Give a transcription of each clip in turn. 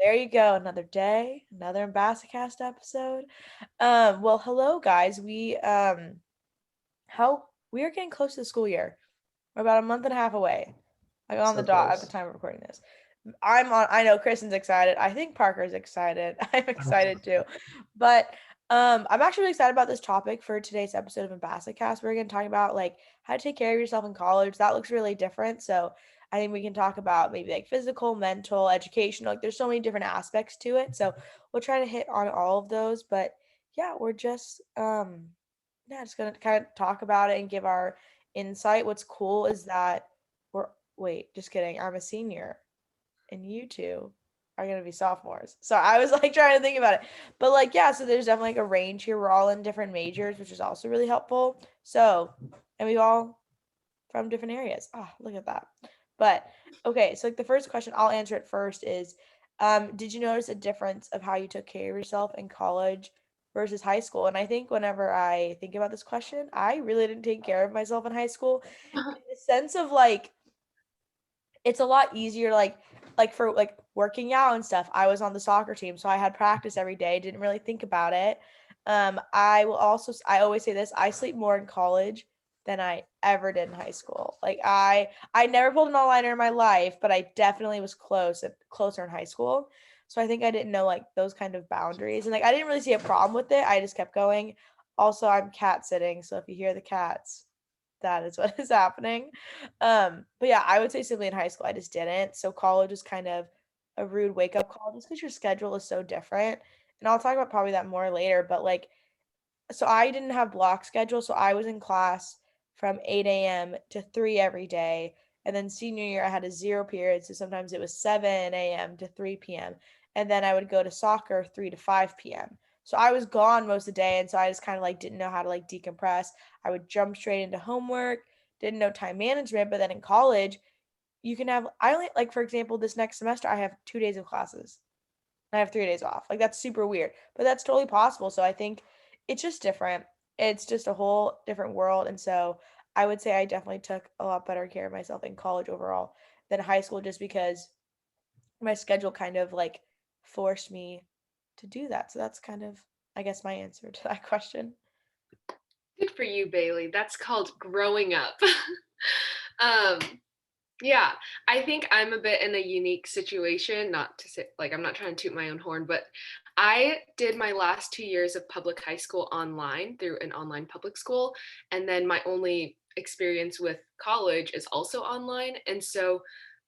There you go. Another day, another Ambassadcast episode. Well, hello guys. We are getting close to the school year. We're about a month and a half away. Like on the So dot at the close. time of recording this. I know Kristen's excited. I think Parker's excited. I'm excited too. But I'm actually really excited about this topic for today's episode of Ambassadcast. We're gonna talk about like how to take care of yourself in college. That looks really different. So I think we can talk about maybe like physical, mental, educational. Like there's so many different aspects to it. So we'll try to hit on all of those. But yeah, we're just just gonna kind of talk about it and give our insight. What's cool is that we're wait, just kidding. I'm a senior and you two are gonna be sophomores. So I was like trying to think about it. But like yeah, so there's definitely like a range here. We're all in different majors, which is also really helpful. So and we all from different areas. Ah, look at that. But okay, so like the first question, I'll answer it first is did you notice a difference of how you took care of yourself in college versus high school? And I think whenever I think about this question, I really didn't take care of myself in high school in the sense of like it's a lot easier like for like working out and stuff. I was on the soccer team, so I had practice every day, didn't really think about it. I always say this, I sleep more in college than I ever did in high school. Like I never pulled an all-nighter in my life, but I definitely was closer in high school. So I think I didn't know like those kind of boundaries. And like I didn't really see a problem with it. I just kept going. Also, I'm cat sitting, so if you hear the cats, that is what is happening. But yeah, I would say simply in high school, I just didn't. So college is kind of a rude wake up call just because your schedule is so different. And I'll talk about probably that more later. But like, so I didn't have block schedule. So I was in class from 8 a.m. to 3 every day. And then senior year, I had a zero period. So sometimes it was 7 a.m. to 3 p.m. And then I would go to soccer 3 to 5 p.m. So I was gone most of the day. And so I just kind of like didn't know how to like decompress. I would jump straight into homework, didn't know time management. But then in college, you can have, I only, like, for example, this next semester, I have 2 days of classes. I have 3 days off. Like, that's super weird, but that's totally possible. So I think it's just different. It's just a whole different world. And so I would say I definitely took a lot better care of myself in college overall than high school just because my schedule kind of like forced me to do that. So that's kind of, I guess, my answer to that question. Good for you, Bailey. That's called growing up. um, yeah, I think I'm a bit in a unique situation, not to say like I'm not trying to toot my own horn, but I did my last 2 years of public high school online through an online public school. And then my only experience with college is also online. And so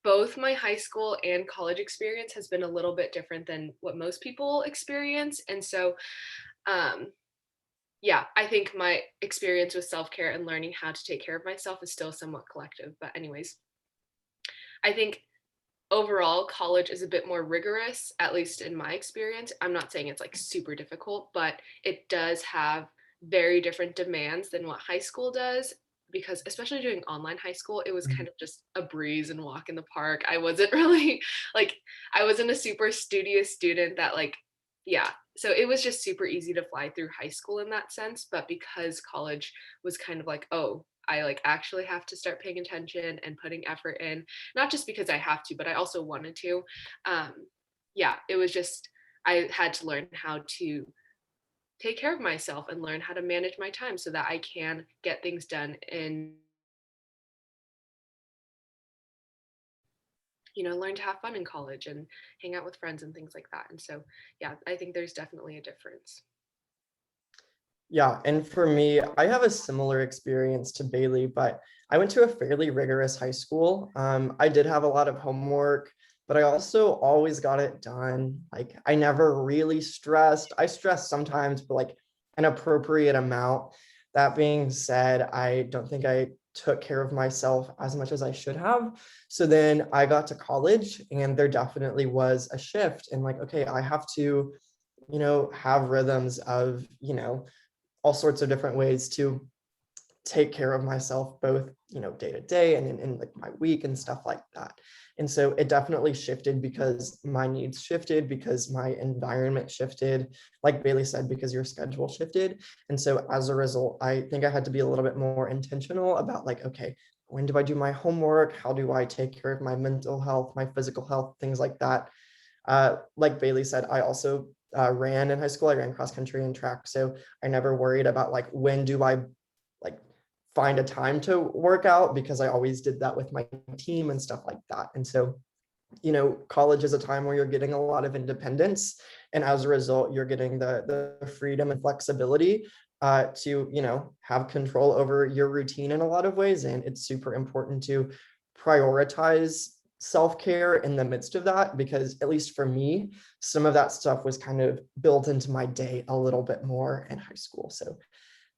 both my high school and college experience has been a little bit different than what most people experience. And so um, yeah, I think my experience with self care and learning how to take care of myself is still somewhat collective. But, anyways, I think overall college is a bit more rigorous, at least in my experience. I'm not saying it's like super difficult, but it does have very different demands than what high school does. Because especially doing online high school, it was kind of just a breeze and walk in the park. I wasn't really like, I wasn't a super studious student that like, yeah. So it was just super easy to fly through high school in that sense. But because college was kind of like, oh, I like actually have to start paying attention and putting effort in, not just because I have to, but I also wanted to. Um, yeah, it was just, I had to learn how to take care of myself and learn how to manage my time so that I can get things done and, learn to have fun in college and hang out with friends and things like that. And so, yeah, I think there's definitely a difference. Yeah, and for me, I have a similar experience to Bailey, but I went to a fairly rigorous high school. I did have a lot of homework, but I also always got it done. Like I never really stressed. I stressed sometimes, but like an appropriate amount. That being said, I don't think I took care of myself as much as I should have. So then I got to college and there definitely was a shift in like, okay, I have to, have rhythms of, all sorts of different ways to take care of myself, both day to day and in like my week and stuff like that. And so it definitely shifted because my needs shifted, because my environment shifted, like Bailey said, because your schedule shifted. And so as a result, I think I had to be a little bit more intentional about like, okay, when do I do my homework? How do I take care of my mental health, my physical health, things like that? Like Bailey said, I also ran in high school. I ran cross country and track, so I never worried about like when do I like find a time to work out, because I always did that with my team and stuff like that. And so, college is a time where you're getting a lot of independence, and as a result, you're getting the freedom and flexibility to, have control over your routine in a lot of ways. And it's super important to prioritize self-care in the midst of that, because at least for me, some of that stuff was kind of built into my day a little bit more in high school. So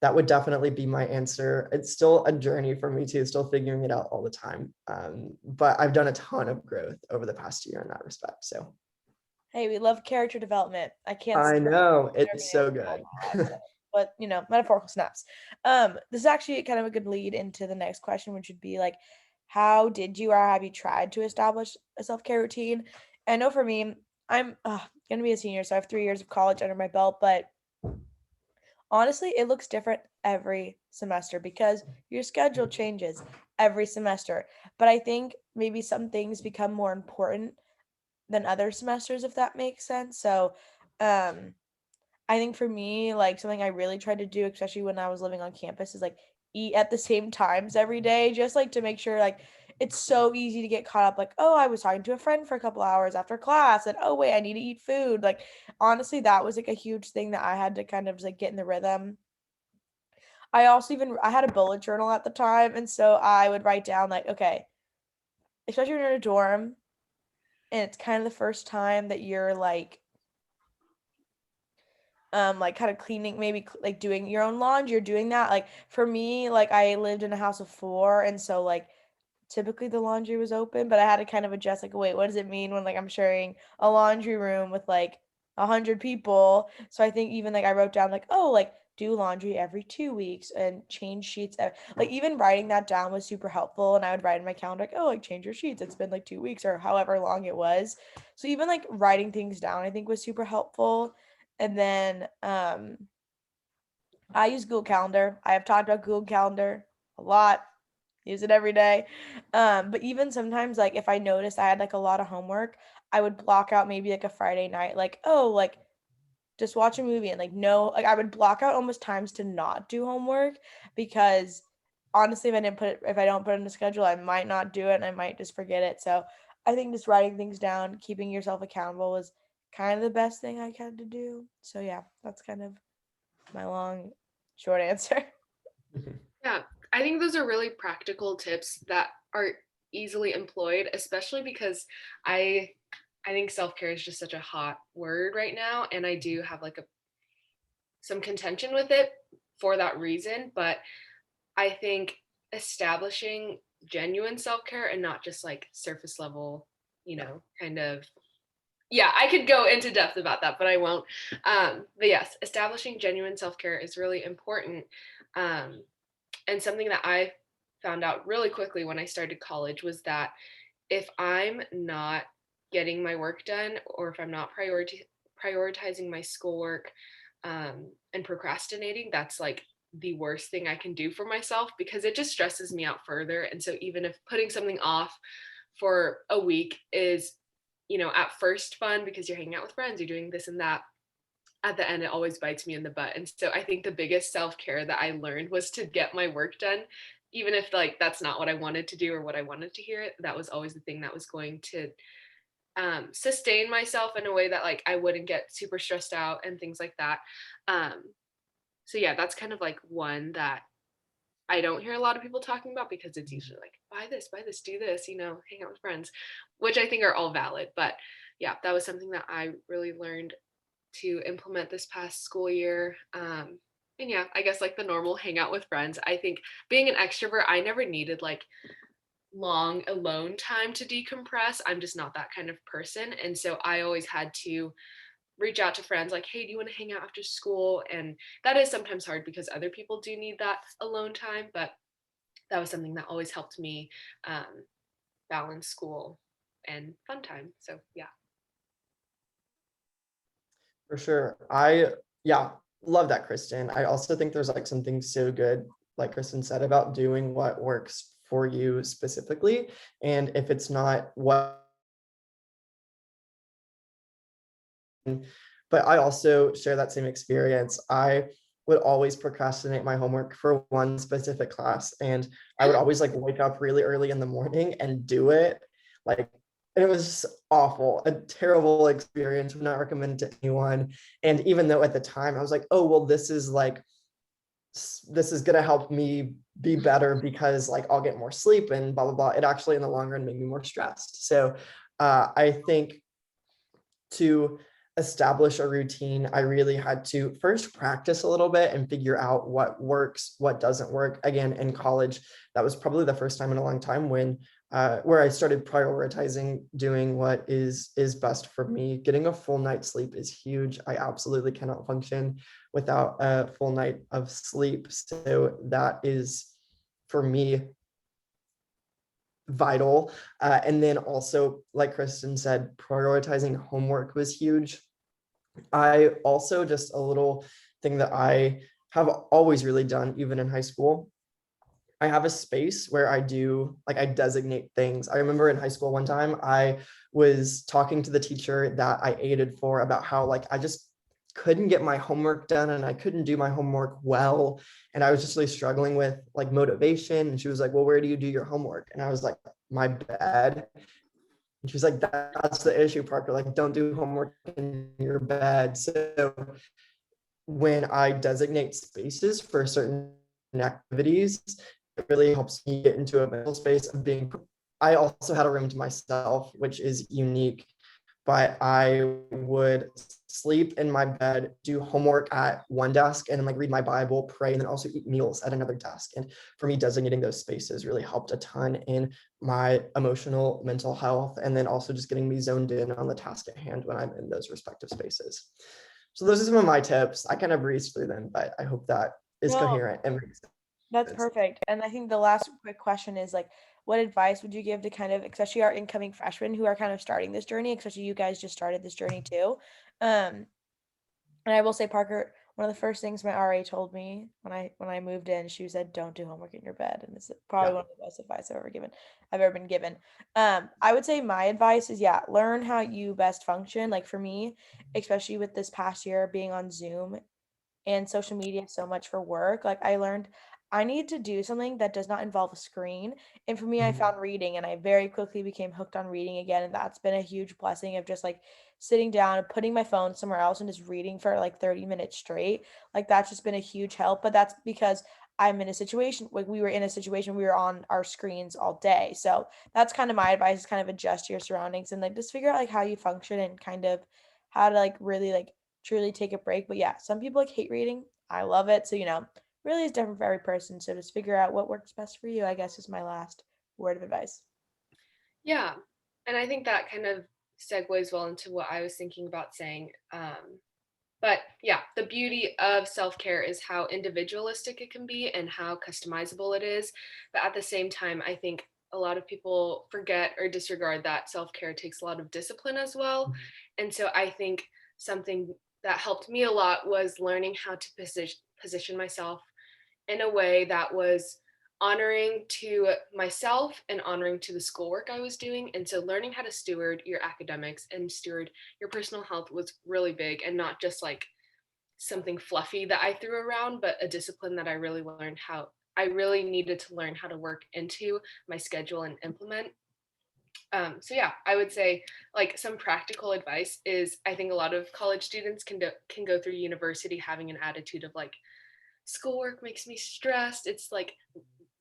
that would definitely be my answer. It's still a journey for me too, still figuring it out all the time. But I've done a ton of growth over the past year in that respect. So Hey, we love character development. I can't I say know I've never it's been able so to tell good. that, so, but metaphorical snaps. This is actually kind of a good lead into the next question, which would be like, how did you or have you tried to establish a self-care routine? I know for me, I'm gonna be a senior, so I have 3 years of college under my belt, but honestly, it looks different every semester because your schedule changes every semester. But I think maybe some things become more important than other semesters, if that makes sense. So, um, I think for me, like something I really tried to do, especially when I was living on campus, is like eat at the same times every day, just like to make sure like it's so easy to get caught up like, oh, I was talking to a friend for a couple hours after class and oh wait, I need to eat food. Like honestly, that was like a huge thing that I had to kind of just, like get in the rhythm. I also even I had a bullet journal at the time, and so I would write down like, okay, especially when you're in a dorm and it's kind of the first time that you're like kind of cleaning maybe like doing your own laundry or doing that like for me like I lived in a house of four and so like typically the laundry was open but I had to kind of adjust like wait what does it mean when like I'm sharing a laundry room with like 100 people. So I think even like I wrote down like oh like do laundry every 2 weeks and change sheets like even writing that down was super helpful and I would write in my calendar like oh like change your sheets it's been like 2 weeks or however long it was. So even like writing things down I think was super helpful. And then I use Google Calendar. I have talked about Google Calendar a lot. Use it every day. But even sometimes like if I noticed I had like a lot of homework, I would block out maybe like a Friday night, like, oh, like just watch a movie and like no like I would block out almost times to not do homework because honestly if I don't put it in the schedule, I might not do it and I might just forget it. So I think just writing things down, keeping yourself accountable was kind of the best thing I had to do. So yeah, that's kind of my long, short answer. Yeah, I think those are really practical tips that are easily employed, especially because I I think self-care is just such a hot word right now and I do have like a some contention with it for that reason, but I think establishing genuine self-care and not just like surface level, kind of yeah, I could go into depth about that, but I won't. But yes, establishing genuine self-care is really important. Um, and something that I found out really quickly when I started college was that if I'm not getting my work done or if I'm not prioritizing my schoolwork and procrastinating, that's like the worst thing I can do for myself because it just stresses me out further. And so even if putting something off for a week is, at first fun because you're hanging out with friends, you're doing this and that, at the end it always bites me in the butt. And so I think the biggest self-care that I learned was to get my work done, even if like that's not what I wanted to do or what I wanted to hear. That was always the thing that was going to sustain myself in a way that like I wouldn't get super stressed out and things like that. um, so yeah, that's kind of like one that I don't hear a lot of people talking about because it's usually like buy this, do this, hang out with friends, which I think are all valid. But yeah, that was something that I really learned to implement this past school year. And yeah, I guess like the normal hang out with friends. I think being an extrovert, I never needed like long alone time to decompress. I'm just not that kind of person. And so I always had to reach out to friends like, hey, do you want to hang out after school? And that is sometimes hard because other people do need that alone time. But that was something that always helped me um, balance school and fun time. So yeah. For sure. Yeah, love that, Kristen. I also think there's like something so good, like Kristen said, about doing what works for you specifically. And if it's not what but I also share that same experience. I would always procrastinate my homework for one specific class, and I would always like wake up really early in the morning and do it. Like, and it was just awful, a terrible experience. Would not recommend it to anyone. And even though at the time I was like, oh, well, this is gonna help me be better because like I'll get more sleep and blah blah blah. It actually in the long run made me more stressed. So I think to establish a routine, I really had to first practice a little bit and figure out what works, what doesn't work. Again, in college, that was probably the first time in a long time when where I started prioritizing doing what is best for me. Getting a full night's sleep is huge. I absolutely cannot function without a full night of sleep. So that is for me vital. And then also, like Kristen said, prioritizing homework was huge. I also, just a little thing that I have always really done, even in high school, I have a space where I do like I designate things. I remember in high school one time I was talking to the teacher that I aided for about how like I just couldn't get my homework done and I couldn't do my homework well. And I was just really struggling with like motivation. And she was like, well, where do you do your homework? And I was like, my bed. And she was like, that's the issue, Parker. Like, don't do homework in your bed. So when I designate spaces for certain activities, it really helps me get into a mental space of being. I also had a room to myself, which is unique, but I would sleep in my bed, do homework at one desk, and then like read my Bible, pray, and then also eat meals at another desk. And for me, designating those spaces really helped a ton in my emotional, mental health, and then also just getting me zoned in on the task at hand when I'm in those respective spaces. So those are some of my tips. I kind of breezed through them, but I hope that is No, coherent and makes that's sense. perfect. And I think the last quick question is like, what advice would you give to kind of, especially our incoming freshmen who are kind of starting this journey, especially you guys just started this journey too. Um, and I will say, Parker, one of the first things my RA told me when I moved in, she said, "Don't do homework in your bed," and it's probably Yeah. one of the best advice I've ever been given. I would say my advice is, yeah, learn how you best function. Like for me, especially with this past year being on Zoom and social media so much for work. Like I learned I need to do something that does not involve a screen. And for me, I Mhm. found reading and I very quickly became hooked on reading again. And that's been a huge blessing of just like sitting down and putting my phone somewhere else and just reading for like 30 minutes straight. Like that's just been a huge help. But that's because I'm in a situation like we were in a situation we were on our screens all day. So that's kind of my advice is kind of adjust your surroundings and like just figure out like how you function and kind of how to like really like truly take a break. But yeah, some people like hate reading. I love it. So, really is different for every person. So just figure out what works best for you, I guess is my last word of advice. Yeah. And I think that kind of segues well into what I was thinking about saying. But yeah, the beauty of self care is how individualistic it can be and how customizable it is. But at the same time, I think a lot of people forget or disregard that self care takes a lot of discipline as well. And so I think something that helped me a lot was learning how to position myself in a way that was honoring to myself and honoring to the schoolwork I was doing. And so learning how to steward your academics and steward your personal health was really big, and not just like something fluffy that I threw around, but a discipline that I really needed to learn how to work into my schedule and implement. So yeah, I would say like some practical advice is I think a lot of college students can go through university having an attitude of like schoolwork makes me stressed. It's like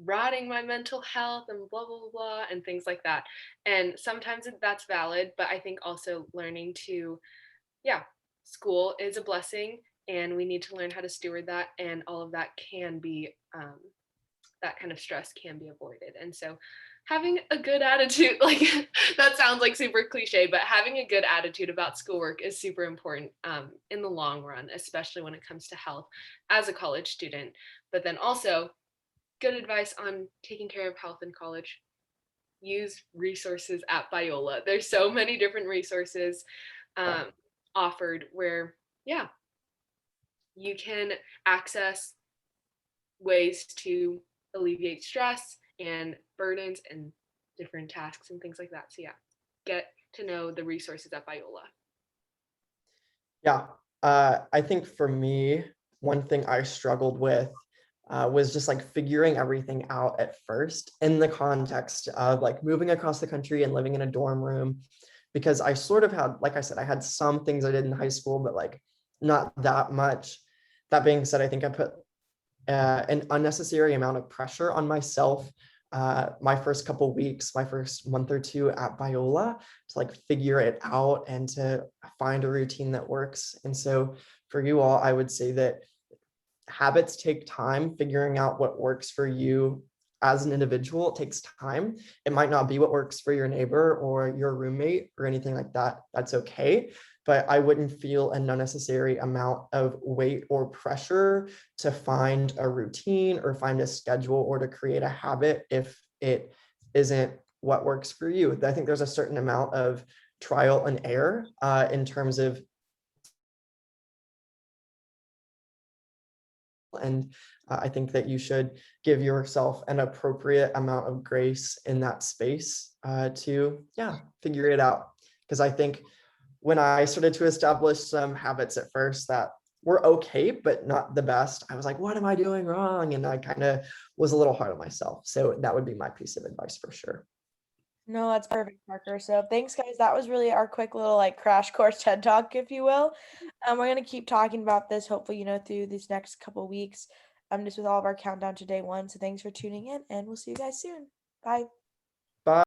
rotting my mental health and blah blah blah and things like that. And sometimes that's valid, but I think also learning to, yeah, school is a blessing, and we need to learn how to steward that, and all of that can be that kind of stress can be avoided. And so having a good attitude, like that sounds like super cliche, but having a good attitude about schoolwork is super important in the long run, especially when it comes to health as a college student. But then also good advice on taking care of health in college. Use resources at Biola. There's so many different resources Yeah. um, offered where, yeah, you can access ways to alleviate stress and burdens and different tasks and things like that. So yeah, get to know the resources at Biola. Yeah, I think for me, one thing I struggled with was just like figuring everything out at first in the context of like moving across the country and living in a dorm room, because I sort of had, like I said, I had some things I did in high school, but like not that much. That being said, I think I put an unnecessary amount of pressure on myself my first couple weeks, my first month or two at Biola to like figure it out and to find a routine that works. And so for you all, I would say that habits take time. Figuring out what works for you as an individual takes time. It might not be what works for your neighbor or your roommate or anything like that. That's okay. But I wouldn't feel an unnecessary amount of weight or pressure to find a routine or find a schedule or to create a habit if it isn't what works for you. I think there's a certain amount of trial and error in terms of, and I think that you should give yourself an appropriate amount of grace in that space to, yeah, figure it out. Because I think when I started to establish some habits at first that were okay, but not the best, I was like, what am I doing wrong? And I kind of was a little hard on myself. So that would be my piece of advice for sure. No, that's perfect, Parker. So thanks, guys. That was really our quick little like crash course TED talk, if you will. We're gonna keep talking about this, hopefully, through these next couple weeks. Just with all of our countdown to day one. So thanks for tuning in, and we'll see you guys soon. Bye.